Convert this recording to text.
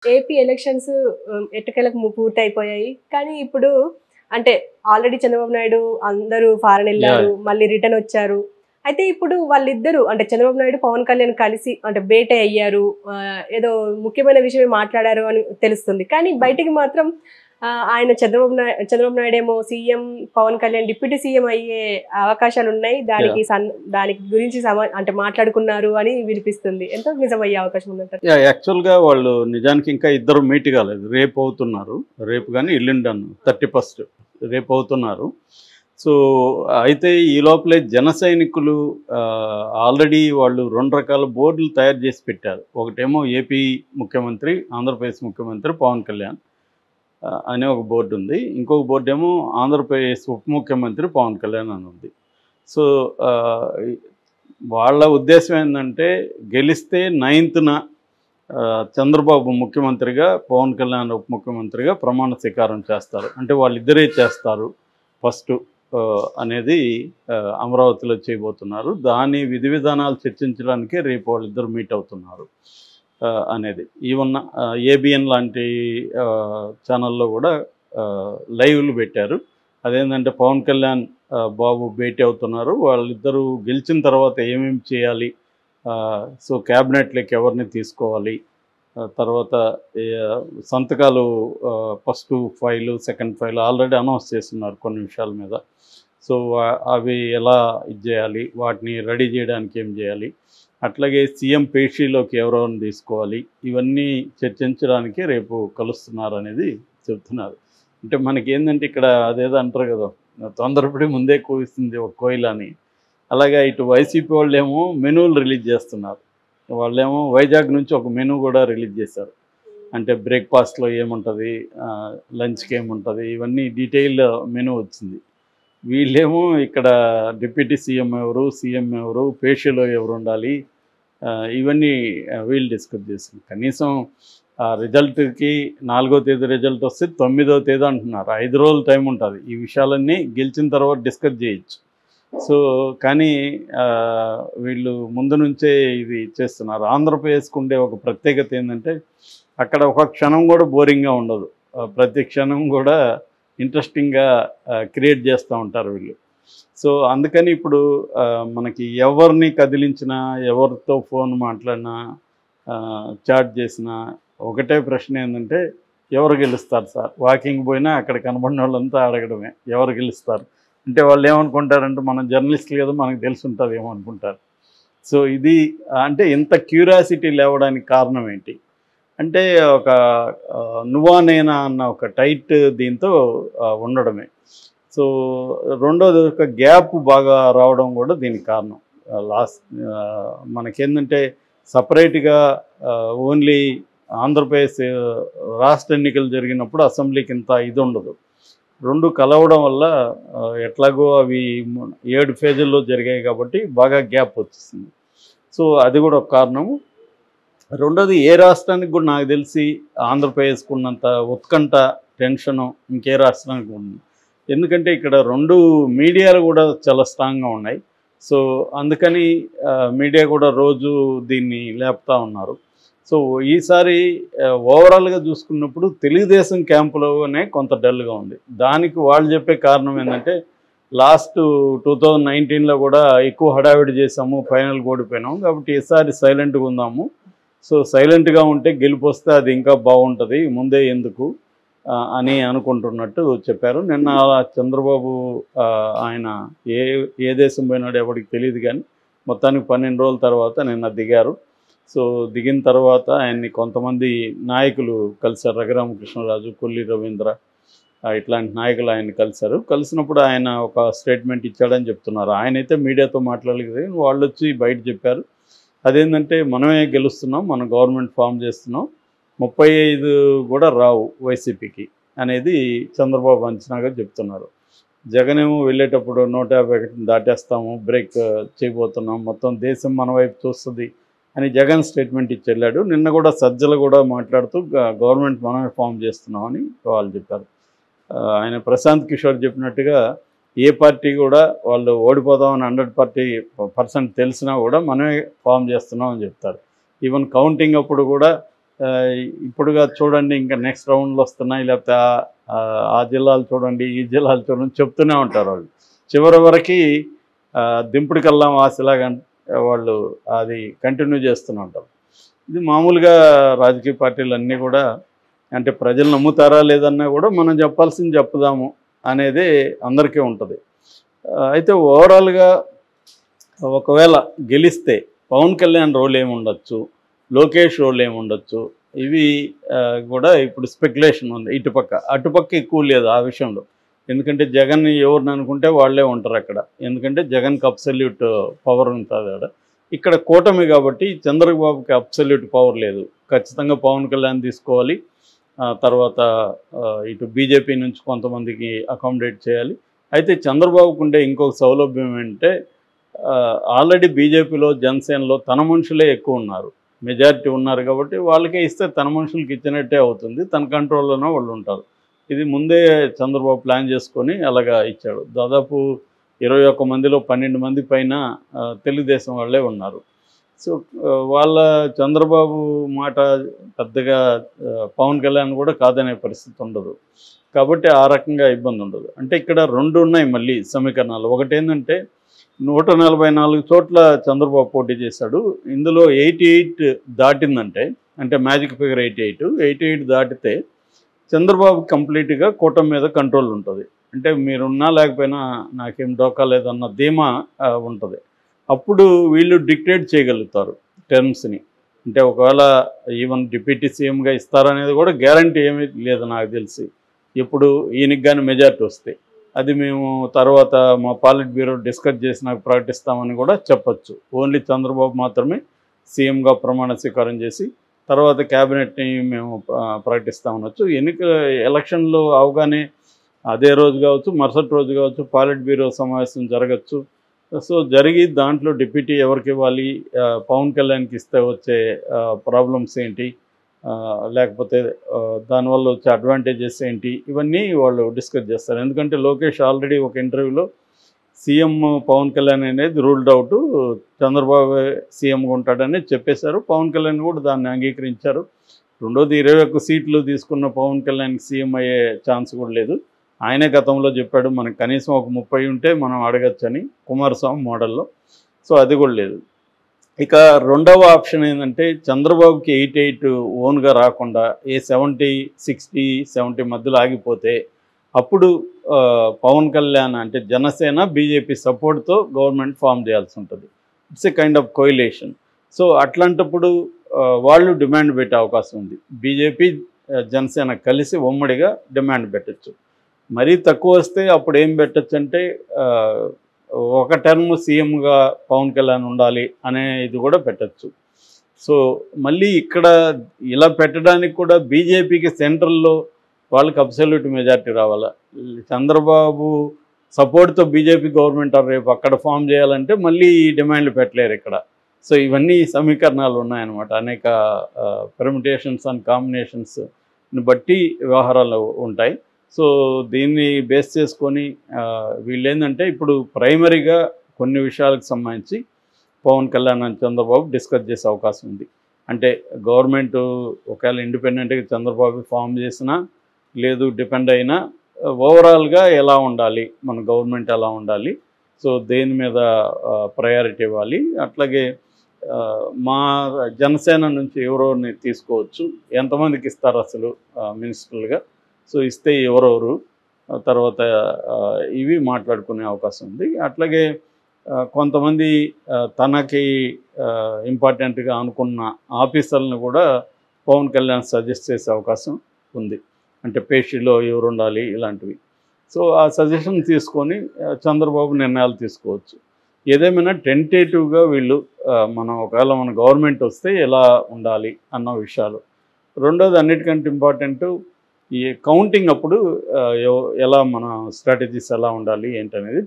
AP elections ఎట్టకేలకు పూర్తయిపోయాయి. కానీ ఇప్పుడు అంటే ఆల్రెడీ చంద్రబాబు నాయుడు అందరూ ఫారెన్ ఎళ్లారు. యాహ్! మళ్ళీ రిటర్న్ వచ్చారు. అయితే ఇప్పుడు వాళ్ళిద్దరూ అంటే చంద్రబాబు నాయుడు, పవన్ కళ్యాణ్ కలిసి అంటే భేటీ అయ్యారు. ఏదో ముఖ్యమైన విషయమే మాట్లాడారు అని తెలుస్తుంది. కానీ బయటికి మాత్రం ఆయన చంద్రబాబు నాయుడేమో CM, Pawan Kalyan deputy CM అయ్యే అవకాశాలున్నాయి. యాహ్! దానికి గురించి అంటే మాట్లాడుకున్నారు అని వినిపిస్తుంది. ఎంత నిజమయ్యే అవకాశం ఉందంటారు? యాక్చువల్‌గా వాళ్ళు నిజానికి ఇంకా ఇద్దరు మీట్ కాలేదు. రేపు అవుతున్నారు. రేపు గాని ఎల్లుండను 31 రేపు అవుతున్నారు. సో, అయితే ఈ లోపలే జన సైనికులు ఆల్రెడీ వాళ్ళు 2 రకాల బోర్డులు తయారు చేసి పెట్టారు. ఒకటేమో ఏపీ ముఖ్యమంత్రి, ఆంధ్రప్రదేశ్ ముఖ్యమంత్రి పవన్ కళ్యాణ్ అనే ఒక బోర్డు ఉంది. ఇంకొక బోర్డు ఏమో ఆంధ్రప్రదేశ్ ఉప ముఖ్యమంత్రి పవన్ కళ్యాణ్ అని ఉంది. సో, వాళ్ళ ఉద్దేశం ఏంటంటే గెలిస్తే 9న చంద్రబాబు ముఖ్యమంత్రిగా, పవన్ కళ్యాణ్ ఉప ముఖ్యమంత్రిగా ప్రమాణ స్వీకారం చేస్తారు. అంటే వాళ్ళిద్దరే చేస్తారు ఫస్ట్ అనేది అమరావతిలో చేయబోతున్నారు. దాని విధి విధానాలు చర్చించడానికే రేపు వాళ్ళిద్దరు మీట్ అవుతున్నారు అనేది. ఈవెన్ ఏబిఎన్ లాంటి ఛానల్లో కూడా లైవ్లు పెట్టారు. అదేంటంటే పవన్ కళ్యాణ్ బాబు భేటీ అవుతున్నారు. వాళ్ళిద్దరూ గెలిచిన తర్వాత ఏమేమి చేయాలి, సో క్యాబినెట్లోకి ఎవరిని తీసుకోవాలి, తర్వాత సంతకాలు first file, second file already announce చేస్తున్నారు కొన్ని విషయాల మీద. సో అవి ఎలా ఇది చేయాలి, వాటిని రెడీ చేయడానికి ఏం చేయాలి, అట్లాగే సీఎం పేషీలోకి ఎవరెవరిని తీసుకోవాలి, ఇవన్నీ చర్చించడానికి రేపు కలుస్తున్నారు అనేది చెప్తున్నారు. అంటే మనకి ఏంటంటే ఇక్కడ అదేదో అంటారు కదా, తొందరపడి ముందే కూయిస్తుంది ఒక కోయిల అని. అలాగే ఇటు వైసీపీ వాళ్ళేమో మెనూలు రిలీజ్ చేస్తున్నారు. వాళ్ళేమో వైజాగ్ నుంచి ఒక మెనూ కూడా రిలీజ్ చేశారు. అంటే బ్రేక్ఫాస్ట్లో ఏముంటుంది, లంచ్కి ఏముంటుంది, ఇవన్నీ డీటెయిల్ మెనూ వచ్చింది. వీళ్ళేమో ఇక్కడ డిప్యూటీ సీఎం ఎవరు, సీఎం ఎవరు, పేషీలో ఎవరు ఉండాలి, ఇవన్నీ వీళ్ళు డిస్కస్ చేసింది. కనీసం రిజల్ట్కి 4వ తేదీ రిజల్ట్ వస్తే 9వ తేదీ అంటున్నారు. 5 రోజులు టైం ఉంటుంది. ఈ విషయాలన్నీ గెలిచిన తర్వాత డిస్కస్ చేయొచ్చు. సో కానీ వీళ్ళు ముందు నుంచే ఇది చేస్తున్నారు. ఆంధ్రప్రదేశ్కు ఉండే ఒక ప్రత్యేకత ఏంటంటే అక్కడ ఒక క్షణం కూడా బోరింగ్గా ఉండదు. ప్రతి క్షణం కూడా ఇంట్రెస్టింగ్గా క్రియేట్ చేస్తూ ఉంటారు వీళ్ళు. సో అందుకని ఇప్పుడు మనకి ఎవరిని కదిలించినా, ఎవరితో ఫోన్ మాట్లాడినా, చాట్ చేసినా ఒకటే ప్రశ్న ఏంటంటే ఎవరు గెలుస్తారు సార్? వాకింగ్ పోయినా అక్కడ కనబడిన వాళ్ళంతా అడగడమే ఎవరు గెలుస్తారు అంటే. వాళ్ళు ఏమనుకుంటారంటే మనం జర్నలిస్టులు కదా, మనకు తెలిసి ఉంటుంది ఏమో అనుకుంటారు. సో ఇది అంటే ఇంత క్యూరియాసిటీ లేవడానికి కారణం ఏంటి అంటే ఒక నువ్వా నేనా అన్న ఒక టైట్ దీంతో ఉండడమే. సో రెండోది ఒక గ్యాప్ బాగా రావడం కూడా దీనికి కారణం. మనకేంటంటే సపరేట్గా ఓన్లీ ఆంధ్రప్రదేశ్ రాష్ట్ర ఎన్నికలు జరిగినప్పుడు అసెంబ్లీకి ఇంత ఇది ఉండదు. రెండు కలవడం వల్ల ఎట్లాగో అవి 7 ఫేజుల్లో జరిగాయి కాబట్టి బాగా గ్యాప్ వచ్చేసింది. సో అది కూడా ఒక కారణము. రెండోది ఏ రాష్ట్రానికి కూడా నాకు తెలిసి ఆంధ్రప్రదేశ్కు ఉన్నంత ఉత్కంఠ, టెన్షను ఇంకే రాష్ట్రానికి ఉంది. ఎందుకంటే ఇక్కడ 2 మీడియాలు కూడా చాలా స్ట్రాంగ్గా ఉన్నాయి. సో అందుకని మీడియా కూడా రోజు దీన్ని లేపుతూ ఉన్నారు. సో ఈసారి ఓవరాల్గా చూసుకున్నప్పుడు తెలుగుదేశం క్యాంపులోనే కొంత డల్గా ఉంది. దానికి వాళ్ళు చెప్పే కారణం ఏంటంటే లాస్ట్ 2019లో కూడా ఎక్కువ హడావిడి చేసాము, ఫైనల్ ఓడిపోయినాము కాబట్టి ఈసారి సైలెంట్గా ఉందాము. సో సైలెంట్గా ఉంటే గెలుపు వస్తే అది ఇంకా బాగుంటుంది, ముందే ఎందుకు అని అనుకుంటున్నట్టు చెప్పారు. నిన్న చంద్రబాబు ఆయన ఏ దేశం పోయినాడు ఎవరికి తెలియదు, కానీ మొత్తానికి 12 రోజుల తర్వాత నిన్న దిగారు. సో దిగిన తర్వాత ఆయన్ని కొంతమంది నాయకులు కలిశారు. రఘురామకృష్ణరాజు, కొల్లి రవీంద్ర ఇట్లాంటి నాయకులు ఆయన్ని కలిశారు. కలిసినప్పుడు ఆయన ఒక స్టేట్మెంట్ ఇచ్చాడని చెప్తున్నారు. ఆయనైతే మీడియాతో మాట్లాడలేదు, వాళ్ళు వచ్చి బయట చెప్పారు. అదేంటంటే మనమే గెలుస్తున్నాం, మనం గవర్నమెంట్ ఫామ్ చేస్తున్నాం, 35 కూడా రావు వైసీపీకి అనేది చంద్రబాబు అంచనాగా చెప్తున్నారు. జగన్ ఏమో వెళ్ళేటప్పుడు 151 దాటేస్తాము, బ్రేక్ చేయబోతున్నాం, మొత్తం దేశం మన వైపు చూస్తుంది అని జగన్ స్టేట్మెంట్ ఇచ్చి వెళ్ళాడు. నిన్న కూడా సజ్జలు కూడా మాట్లాడుతూ గవర్నమెంట్ మనమే ఫామ్ చేస్తున్నామని వాళ్ళు చెప్పారు. ఆయన ప్రశాంత్ కిషోర్ చెప్పినట్టుగా ఏ పార్టీ కూడా వాళ్ళు ఓడిపోదామని 100% తెలిసినా కూడా మనమే ఫామ్ చేస్తున్నాం అని చెప్తారు. ఈవెన్ కౌంటింగ్ అప్పుడు కూడా ఆ, ఇప్పుడుగా చూడండి ఇంకా నెక్స్ట్ రౌండ్లు వస్తున్నాయి, లేకపోతే ఆ జిల్లాలు చూడండి, ఈ జిల్లాలు చూడండి చెప్తూనే ఉంటారు వాళ్ళు. చివరి వరకు దింపుడు కల్లం ఆశలాగా వాళ్ళు అది కంటిన్యూ చేస్తూనే ఉంటారు. ఇది మామూలుగా రాజకీయ పార్టీలు అన్నీ కూడా, అంటే ప్రజలు నమ్ముతారా లేదన్నా కూడా మనం చెప్పాల్సింది చెప్పుదాము అనేది అందరికీ ఉంటుంది. అయితే ఓవరాల్గా ఒకవేళ గెలిస్తే పవన్ కళ్యాణ్ రోల్ ఏముండొచ్చు, లోకేష్ రోల్ ఏముండొచ్చు, ఇవి కూడా ఇప్పుడు స్పెక్యులేషన్ ఉంది. ఇటుపక్క అటుపక్క ఎక్కువ లేదు ఆ విషయంలో. ఎందుకంటే జగన్ ఎవరిని అనుకుంటే వాళ్ళే ఉంటారు అక్కడ. ఎందుకంటే జగన్కి అబ్సల్యూట్ పవర్ ఉంటుంది అక్కడ. ఇక్కడ కూటమి కాబట్టి చంద్రబాబుకి అబ్సల్యూట్ పవర్ లేదు. ఖచ్చితంగా పవన్ కళ్యాణ్ తీసుకోవాలి. తర్వాత ఇటు బీజేపీ నుంచి కొంతమందికి అకామిడేట్ చేయాలి. అయితే చంద్రబాబుకు ఉండే ఇంకొక సౌలభ్యం ఏంటంటే ఆల్రెడీ బీజేపీలో జనసేనలో తన మనుషులే ఎక్కువ ఉన్నారు, మెజారిటీ ఉన్నారు కాబట్టి వాళ్ళకే ఇస్తే తన మనుషులకి ఇచ్చినట్టే అవుతుంది, తన కంట్రోల్లోనే వాళ్ళు ఉంటారు. ఇది ముందే చంద్రబాబు ప్లాన్ చేసుకొని అలాగా ఇచ్చాడు. దాదాపు 21 మందిలో 12 మంది పైన తెలుగుదేశం వాళ్ళే ఉన్నారు. సో వాళ్ళ చంద్రబాబు మాట పెద్దగా పవన్ కళ్యాణ్ కూడా కాదనే పరిస్థితి ఉండదు కాబట్టి ఆ రకంగా ఇబ్బంది ఉండదు. అంటే ఇక్కడ రెండు ఉన్నాయి మళ్ళీ సమీకరణాలు. ఒకటి ఏంటంటే 144 చోట్ల చంద్రబాబు పోటీ చేశాడు. ఇందులో 88 దాటిందంటే, అంటే మ్యాజిక్ ఫిగర్ 88 దాటితే చంద్రబాబు కంప్లీట్గా కూటమి మీద కంట్రోల్ ఉంటుంది. అంటే మీరున్నా లేకపోయినా నాకేం డోకా లేదన్న ధీమా ఉంటుంది. అప్పుడు వీళ్ళు డిక్టేట్ చేయగలుగుతారు టర్మ్స్ని. అంటే ఒకవేళ ఈవెన్ డిప్యూటీ సీఎంగా ఇస్తారనేది కూడా గ్యారంటీ ఏమీ లేదు నాకు తెలిసి. ఇప్పుడు ఈయనకి కానీ మెజార్టీ వస్తే అది మేము తర్వాత మా పాలిట్ బ్యూరో డిస్కస్ చేసి నాకు ప్రకటిస్తామని కూడా చెప్పచ్చు. ఓన్లీ చంద్రబాబు మాత్రమే సీఎంగా ప్రమాణ స్వీకారం చేసి తర్వాత క్యాబినెట్ని మేము ప్రకటిస్తామనొచ్చు. ఎలక్షన్లు అవగానే అదే రోజు కావచ్చు, మరుసటి రోజు కావచ్చు, పాలిట్ బ్యూరో సమావేశం జరగచ్చు. సో జరిగి దాంట్లో డిప్యూటీ ఎవరికి ఇవ్వాలి, పవన్ కళ్యాణ్కి ఇస్తే వచ్చే ప్రాబ్లమ్స్ ఏంటి, లేకపోతే దానివల్ల వచ్చే అడ్వాంటేజెస్ ఏంటి, ఇవన్నీ వాళ్ళు డిస్కస్ చేస్తారు. ఎందుకంటే లోకేష్ ఆల్రెడీ ఒక ఇంటర్వ్యూలో సీఎం పవన్ కళ్యాణ్ అనేది రూల్డ్ అవుట్, చంద్రబాబు సీఎంగా ఉంటాడని చెప్పేశారు. పవన్ కళ్యాణ్ కూడా దాన్ని అంగీకరించారు. రెండోది 21 సీట్లు తీసుకున్న పవన్ కళ్యాణ్కి సీఎం అయ్యే ఛాన్స్ కూడా లేదు. ఆయనే గతంలో చెప్పాడు మనకు కనీసం ఒక 30 ఉంటే మనం అడగచ్చని, కుమారస్వామి మోడల్లో. సో అది కూడా లేదు. ఇక రెండవ ఆప్షన్ ఏంటంటే చంద్రబాబుకి 88 ఓన్గా రాకుండా 70, 60, 70 మధ్యలో ఆగిపోతే అప్పుడు పవన్ కళ్యాణ్ అంటే జనసేన బీజేపీ సపోర్ట్తో గవర్నమెంట్ ఫామ్ చేయాల్సి ఉంటుంది. It's a kind of coalition. So అట్లాంటప్పుడు వాళ్ళు డిమాండ్ పెట్టే అవకాశం ఉంది. బీజేపీ జనసేన కలిసి ఉమ్మడిగా డిమాండ్ పెట్టచ్చు. మరీ తక్కువ వస్తే అప్పుడు ఏం పెట్టచ్చు అంటే ఒక టర్మ్ సీఎంగా పవన్ కళ్యాణ్ ఉండాలి అనే ఇది కూడా పెట్టచ్చు. సో మళ్ళీ ఇక్కడ ఇలా పెట్టడానికి కూడా బీజేపీకి సెంట్రల్లో వాళ్ళకి అబ్సల్యూట్ మెజార్టీ రావాలా. చంద్రబాబు సపోర్ట్తో బీజేపీ గవర్నమెంట్ రేపు అక్కడ ఫామ్ చేయాలంటే మళ్ళీ ఈ డిమాండ్లు పెట్టలేరు ఇక్కడ. సో ఇవన్నీ సమీకరణాలు ఉన్నాయన్నమాట. అనేక పెర్మిటేషన్స్ అండ్ కాంబినేషన్స్ని బట్టి వ్యవహారాలు ఉంటాయి. సో దీన్ని బేస్ చేసుకొని వీళ్ళు ఏంటంటే ఇప్పుడు ప్రైమరీగా కొన్ని విషయాలకు సంబంధించి పవన్ కళ్యాణ్ అండ్ చంద్రబాబు డిస్కస్ చేసే అవకాశం ఉంది. అంటే గవర్నమెంట్ ఒకవేళ ఇండిపెండెంట్గా చంద్రబాబు ఫామ్ చేసినా లేదు డిపెండ్ అయినా ఓవరాల్గా ఎలా ఉండాలి, మన గవర్నమెంట్ ఎలా ఉండాలి, సో దేని మీద ప్రయారిటీ ఇవ్వాలి, అట్లాగే మా జనసేన నుంచి ఎవరోని తీసుకోవచ్చు, ఎంతమందికి ఇస్తారు అసలు మినిస్టర్లుగా, సో ఇస్తే ఎవరెవరు, తర్వాత ఇవి మాట్లాడుకునే అవకాశం ఉంది. అట్లాగే కొంతమంది తనకి ఇంపార్టెంట్గా అనుకున్న ఆఫీసర్లను కూడా పవన్ కళ్యాణ్ సజెస్ట్ చేసే అవకాశం ఉంది. అంటే పేషీలో ఎవరు ఉండాలి ఇలాంటివి. సో ఆ సజెషన్ తీసుకొని చంద్రబాబు నిర్ణయాలు తీసుకోవచ్చు. ఏదేమైనా టెంటేటివ్గా వీళ్ళు మనం ఒకవేళ మన గవర్నమెంట్ వస్తే ఎలా ఉండాలి అన్న విషయాలు. రెండోది అన్నిటికంటే ఇంపార్టెంట్ ఈ కౌంటింగ్ అప్పుడు ఎలా మన స్ట్రాటజీస్ ఎలా ఉండాలి ఏంటనేది